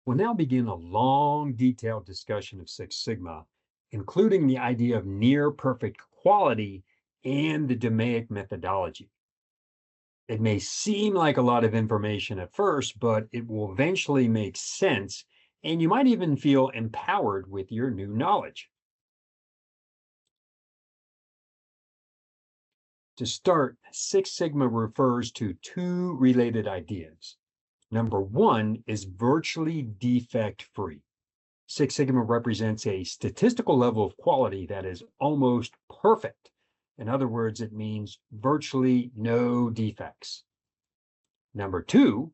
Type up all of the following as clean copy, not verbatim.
We'll now begin a long, detailed discussion of Six Sigma, including the idea of near perfect quality and the DMAIC methodology. It may seem like a lot of information at first, but it will eventually make sense, and you might even feel empowered with your new knowledge. To start, Six Sigma refers to two related ideas. Number one is virtually defect free. Six Sigma represents a statistical level of quality that is almost perfect. In other words, it means virtually no defects. Number two,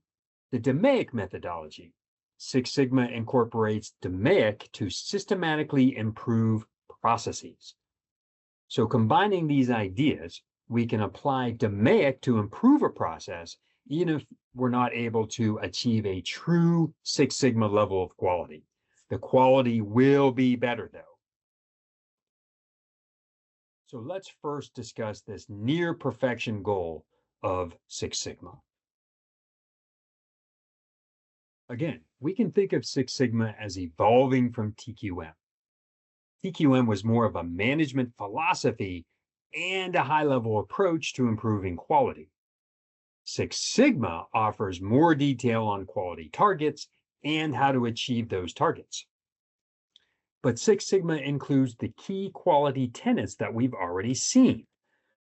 the DMAIC methodology. Six Sigma incorporates DMAIC to systematically improve processes. So, combining these ideas, we can apply DMAIC to improve a process, even if we're not able to achieve a true Six Sigma level of quality. The quality will be better, though. So, let's first discuss this near perfection goal of Six Sigma. Again, we can think of Six Sigma as evolving from TQM. TQM was more of a management philosophy and a high level approach to improving quality. Six Sigma offers more detail on quality targets and how to achieve those targets. But Six Sigma includes the key quality tenets that we've already seen.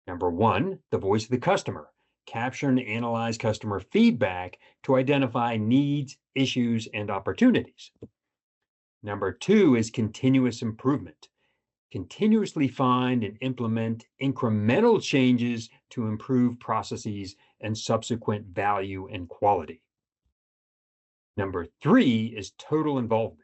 Number one, the voice of the customer. Capture and analyze customer feedback to identify needs, issues, and opportunities. Number two is continuous improvement. Continuously find and implement incremental changes to improve processes and subsequent value and quality. Number three is total involvement.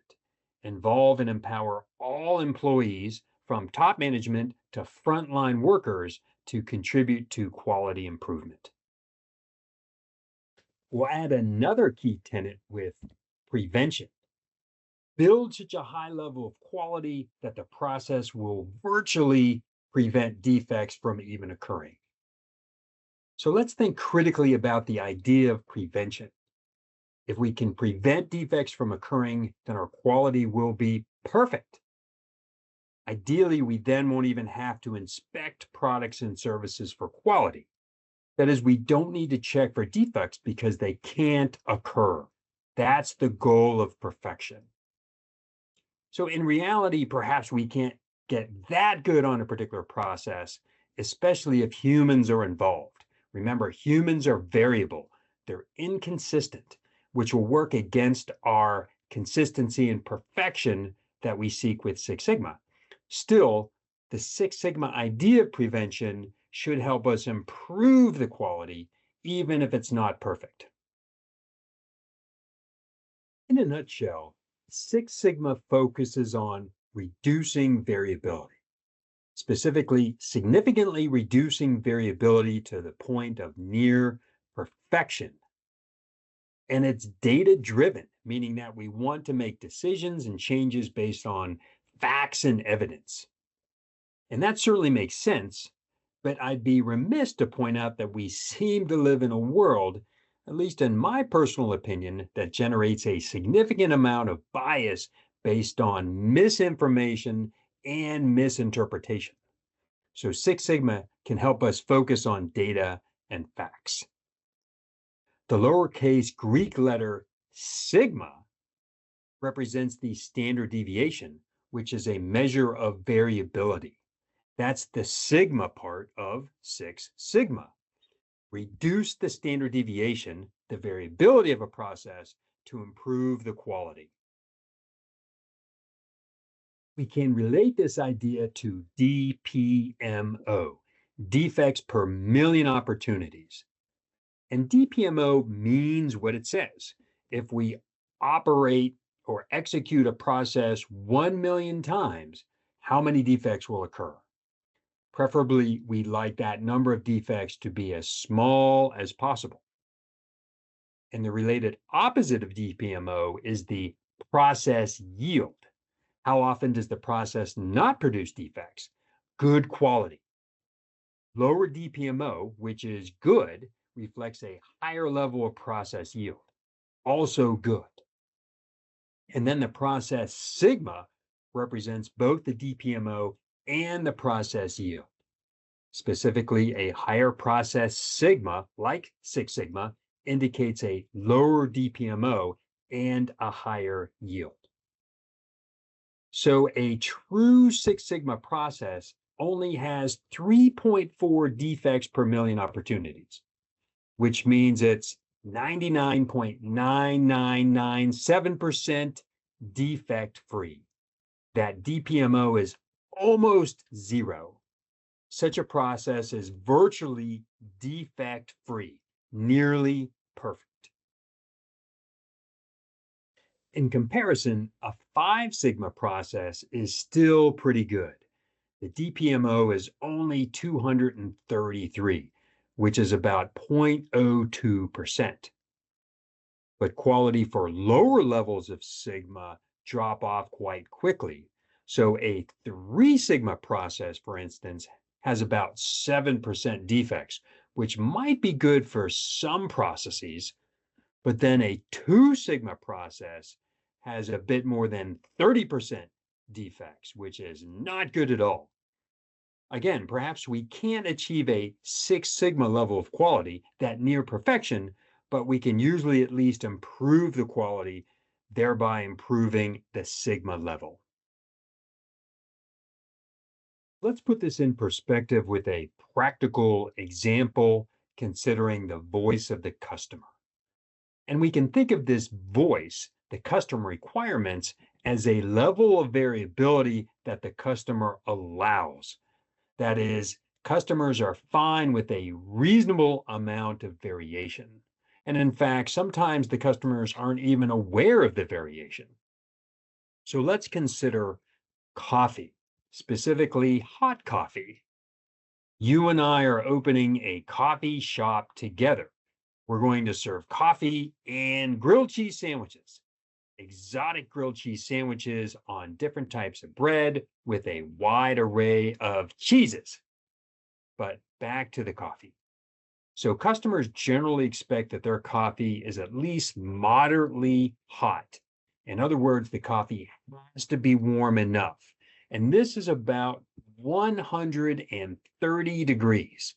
Involve and empower all employees from top management to frontline workers to contribute to quality improvement. We'll add another key tenet with prevention. Build such a high level of quality that the process will virtually prevent defects from even occurring. So let's think critically about the idea of prevention. If we can prevent defects from occurring, then our quality will be perfect. Ideally, we then won't even have to inspect products and services for quality. That is, we don't need to check for defects because they can't occur. That's the goal of perfection. So, in reality, perhaps we can't get that good on a particular process, especially if humans are involved. Remember, humans are variable, they're inconsistent, which will work against our consistency and perfection that we seek with Six Sigma. Still, the Six Sigma idea of prevention should help us improve the quality, even if it's not perfect. In a nutshell, Six Sigma focuses on reducing variability, specifically, significantly reducing variability to the point of near perfection. And it's data driven, meaning that we want to make decisions and changes based on facts and evidence. And that certainly makes sense, but I'd be remiss to point out that we seem to live in a world, at least in my personal opinion, that generates a significant amount of bias based on misinformation and misinterpretation. So Six Sigma can help us focus on data and facts. The lowercase Greek letter sigma represents the standard deviation, which is a measure of variability. That's the sigma part of Six Sigma. Reduce the standard deviation, the variability of a process, to improve the quality. We can relate this idea to DPMO, defects per million opportunities. And DPMO means what it says. If we operate or execute a process 1 million times, how many defects will occur? Preferably, we'd like that number of defects to be as small as possible. And the related opposite of DPMO is the process yield. How often does the process not produce defects? Good quality. Lower DPMO, which is good, reflects a higher level of process yield. Also good. And then the process sigma represents both the DPMO and the process yield. Specifically, a higher process sigma, like Six Sigma, indicates a lower DPMO and a higher yield. So a true Six Sigma process only has 3.4 defects per million opportunities, which means it's 99.9997% defect free. That DPMO is almost zero. Such a process is virtually defect free, nearly perfect. In comparison, a 5 sigma process is still pretty good. The DPMO is only 233, which is about 0.02%. But quality for lower levels of sigma drop off quite quickly. So a 3 sigma process, for instance, has about 7% defects, which might be good for some processes, but then a 2 sigma process has a bit more than 30% defects, which is not good at all. Again, perhaps we can't achieve a 6 sigma level of quality, that near perfection, but we can usually at least improve the quality, thereby improving the sigma level. Let's put this in perspective with a practical example considering the voice of the customer. And we can think of this voice, the custom requirements, as a level of variability that the customer allows. That is, customers are fine with a reasonable amount of variation. And in fact, sometimes the customers aren't even aware of the variation. So let's consider coffee, specifically hot coffee. You and I are opening a coffee shop together. We're going to serve coffee and grilled cheese sandwiches, exotic grilled cheese sandwiches on different types of bread with a wide array of cheeses. But back to the coffee. So customers generally expect that their coffee is at least moderately hot. In other words, the coffee has to be warm enough. And this is about 130 degrees.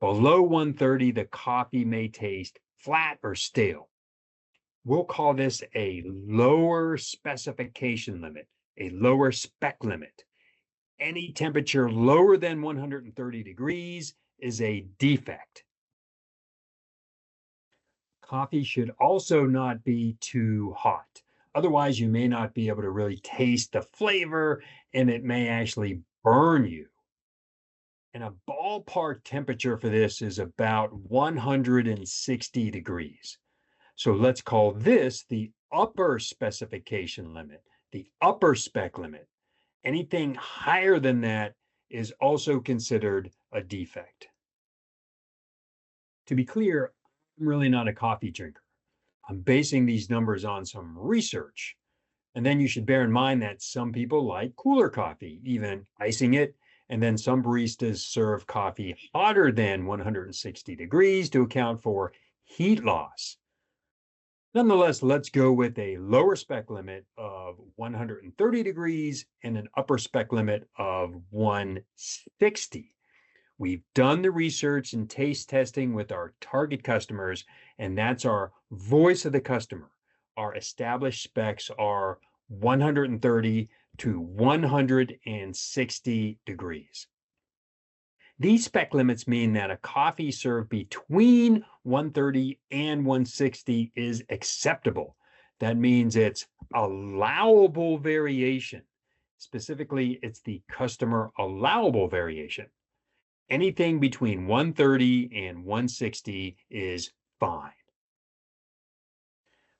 Below 130, the coffee may taste flat or stale. We'll call this a lower specification limit, a lower spec limit. Any temperature lower than 130 degrees is a defect. Coffee should also not be too hot. Otherwise, you may not be able to really taste the flavor and it may actually burn you. And a ballpark temperature for this is about 160 degrees. So let's call this the upper specification limit, the upper spec limit. Anything higher than that is also considered a defect. To be clear, I'm really not a coffee drinker. I'm basing these numbers on some research. And then you should bear in mind that some people like cooler coffee, even icing it. And then some baristas serve coffee hotter than 160 degrees to account for heat loss. Nonetheless, let's go with a lower spec limit of 130 degrees and an upper spec limit of 160. We've done the research and taste testing with our target customers, and that's our voice of the customer. Our established specs are 130 to 160 degrees. These spec limits mean that a coffee served between 130 and 160 is acceptable. That means it's allowable variation. Specifically, it's the customer allowable variation. Anything between 130 and 160 is fine.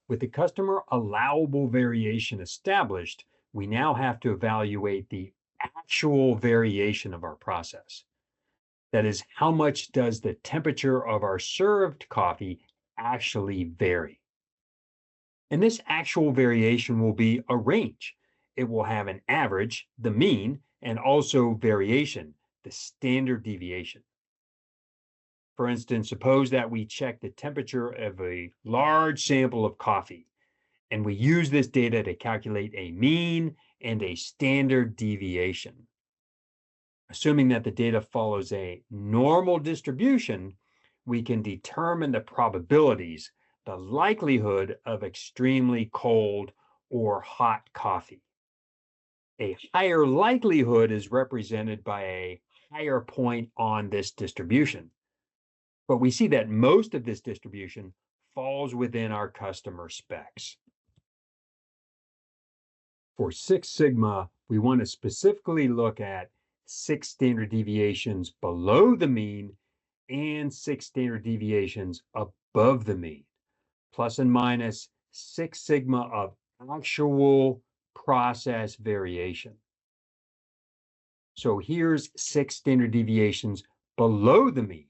With the customer allowable variation established, we now have to evaluate the actual variation of our process. That is, how much does the temperature of our served coffee actually vary? And this actual variation will be a range. It will have an average, the mean, and also variation, the standard deviation. For instance, suppose that we check the temperature of a large sample of coffee, And we use this data to calculate a mean and a standard deviation. Assuming that the data follows a normal distribution, we can determine the probabilities, the likelihood of extremely cold or hot coffee. A higher likelihood is represented by a higher point on this distribution. But we see that most of this distribution falls within our customer specs. For Six Sigma, we want to specifically look at 6 standard deviations below the mean and 6 standard deviations above the mean, plus and minus 6 sigma of actual process variation. So here's 6 standard deviations below the mean,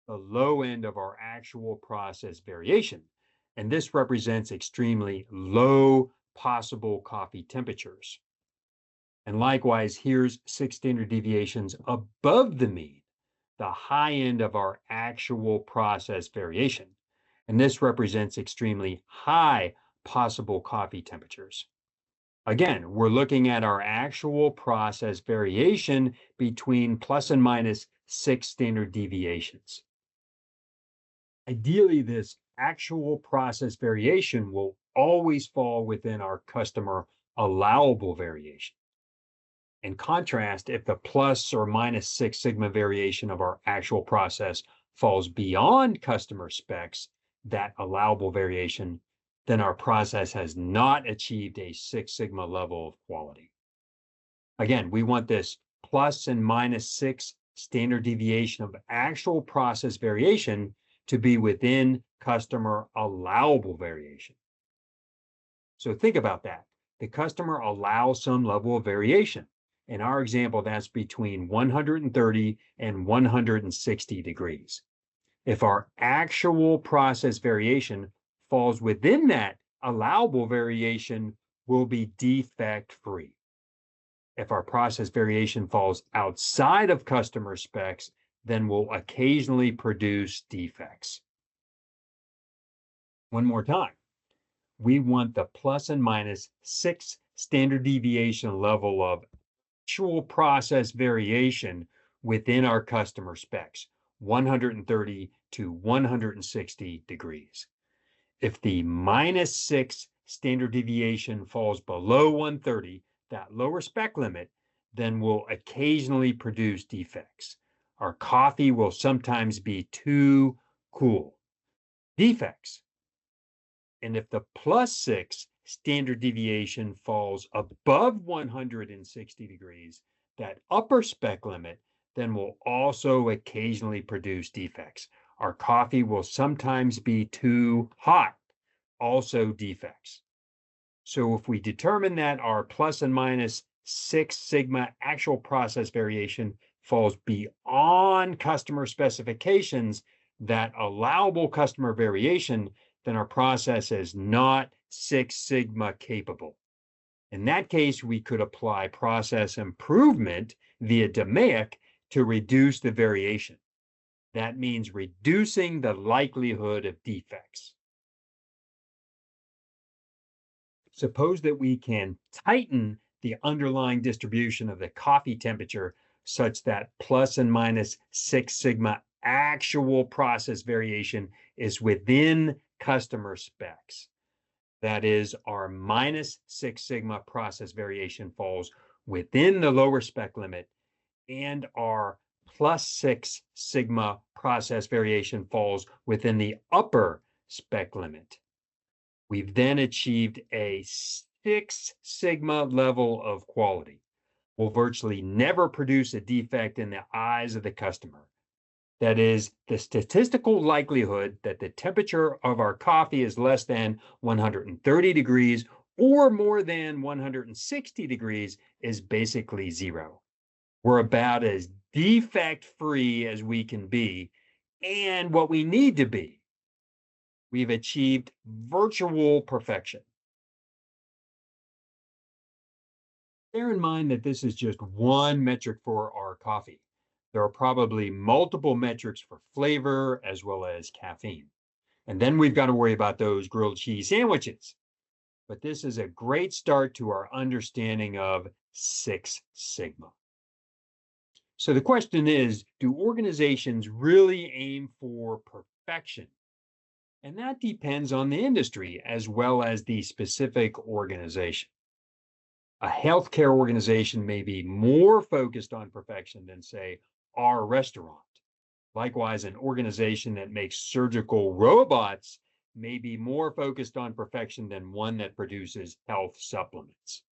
the low end of our actual process variation. And this represents extremely low possible coffee temperatures. And likewise, here's 6 standard deviations above the mean, the high end of our actual process variation. And this represents extremely high possible coffee temperatures. Again, we're looking at our actual process variation between plus and minus 6 standard deviations. Ideally, this actual process variation will always fall within our customer allowable variation. In contrast, if the plus or minus 6 sigma variation of our actual process falls beyond customer specs, that allowable variation, then our process has not achieved a 6 sigma level of quality. Again, we want this plus and minus 6 standard deviation of actual process variation to be within customer allowable variation. So think about that. The customer allows some level of variation. In our example, that's between 130 and 160 degrees. If our actual process variation falls within that allowable variation, we'll be defect-free. If our process variation falls outside of customer specs, then we'll occasionally produce defects. One more time. We want the plus and minus 6 standard deviation level of actual process variation within our customer specs, 130 to 160 degrees. If the minus 6 standard deviation falls below 130, that lower spec limit, then we'll occasionally produce defects. Our coffee will sometimes be too cool. Defects. And if the plus 6 standard deviation falls above 160 degrees, that upper spec limit, then will also occasionally produce defects. Our coffee will sometimes be too hot, also defects. So if we determine that our plus and minus 6 sigma actual process variation falls beyond customer specifications, that allowable customer variation, then our process is not 6 sigma capable. In that case, we could apply process improvement via DMAIC to reduce the variation. That means reducing the likelihood of defects. Suppose that we can tighten the underlying distribution of the coffee temperature such that plus and minus 6 sigma actual process variation is within customer specs. That is, our minus 6 sigma process variation falls within the lower spec limit, and our plus 6 sigma process variation falls within the upper spec limit. We've then achieved a 6 sigma level of quality. We'll virtually never produce a defect in the eyes of the customer. That is, the statistical likelihood that the temperature of our coffee is less than 130 degrees or more than 160 degrees is basically zero. We're about as defect-free as we can be and what we need to be. We've achieved virtual perfection. Bear in mind that this is just one metric for our coffee. There are probably multiple metrics for flavor as well as caffeine. And then we've got to worry about those grilled cheese sandwiches. but this is a great start to our understanding of Six Sigma. So the question is, do organizations really aim for perfection? And that depends on the industry as well as the specific organization. A healthcare organization may be more focused on perfection than, say, our restaurant. Likewise, an organization that makes surgical robots may be more focused on perfection than one that produces health supplements.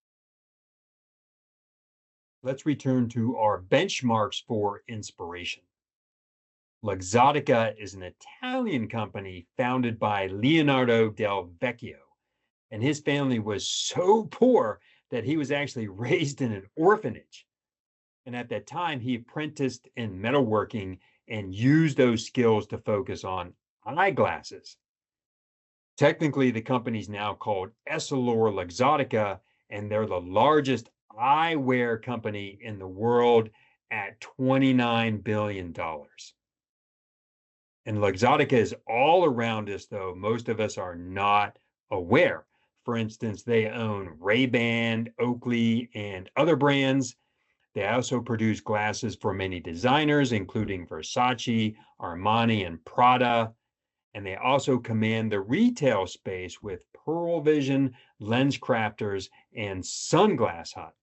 Let's return to our benchmarks for inspiration. Luxottica is an Italian company founded by Leonardo del Vecchio, and his family was so poor that he was actually raised in an orphanage. And at that time, he apprenticed in metalworking and used those skills to focus on eyeglasses. Technically, the company's now called EssilorLuxottica, and they're the largest eyewear company in the world at $29 billion. And Luxottica is all around us, though most of us are not aware. For instance, they own Ray-Ban, Oakley, and other brands. They also produce glasses for many designers, including Versace, Armani, and Prada. And they also command the retail space with Pearle Vision, LensCrafters, and Sunglass Hut.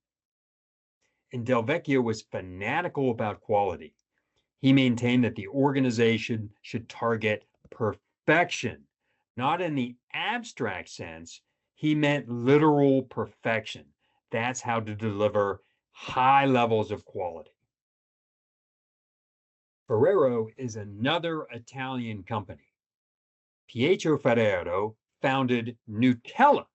And Del Vecchio was fanatical about quality. He maintained that the organization should target perfection, not in the abstract sense. He meant literal perfection. That's how to deliver high levels of quality. Ferrero is another Italian company. Pietro Ferrero founded Nutella.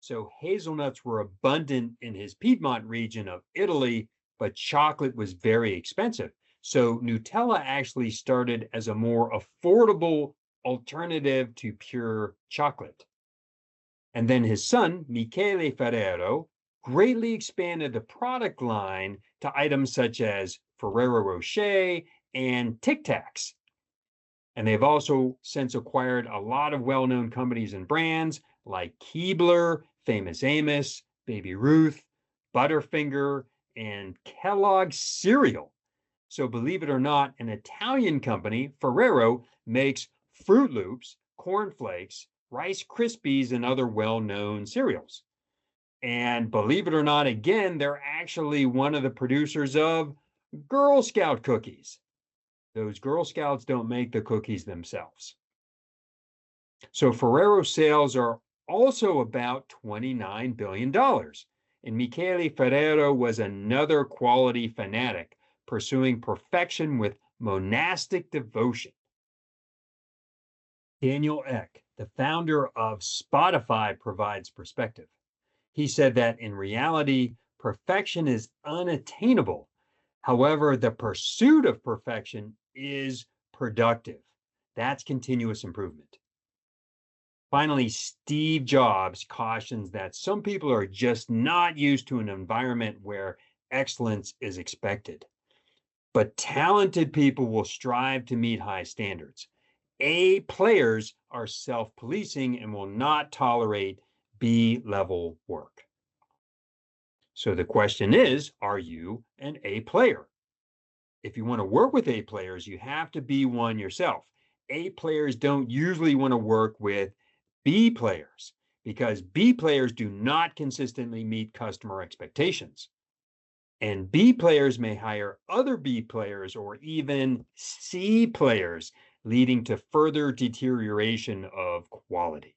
So hazelnuts were abundant in his Piedmont region of Italy, but chocolate was very expensive. So Nutella actually started as a more affordable alternative to pure chocolate. And then his son, Michele Ferrero, greatly expanded the product line to items such as Ferrero Rocher and Tic Tacs. And they've also since acquired a lot of well-known companies and brands like Keebler, Famous Amos, Baby Ruth, Butterfinger, and Kellogg's cereal. So believe it or not, an Italian company, Ferrero, makes Fruit Loops, Corn Flakes, Rice Krispies, and other well-known cereals. And believe it or not, again, they're actually one of the producers of Girl Scout cookies. Those Girl Scouts don't make the cookies themselves. So Ferrero sales are also about $29 billion. And Michele Ferrero was another quality fanatic, pursuing perfection with monastic devotion. Daniel Ek, the founder of Spotify, provides perspective. He said that in reality, perfection is unattainable. However, the pursuit of perfection is productive. That's continuous improvement. Finally, Steve Jobs cautions that some people are just not used to an environment where excellence is expected. But talented people will strive to meet high standards. A players are self-policing and will not tolerate B-level work. So the question is, are you an A player? If you want to work with A players, you have to be one yourself. A players don't usually want to work with B players because B players do not consistently meet customer expectations. And B players may hire other B players or even C players, leading to further deterioration of quality.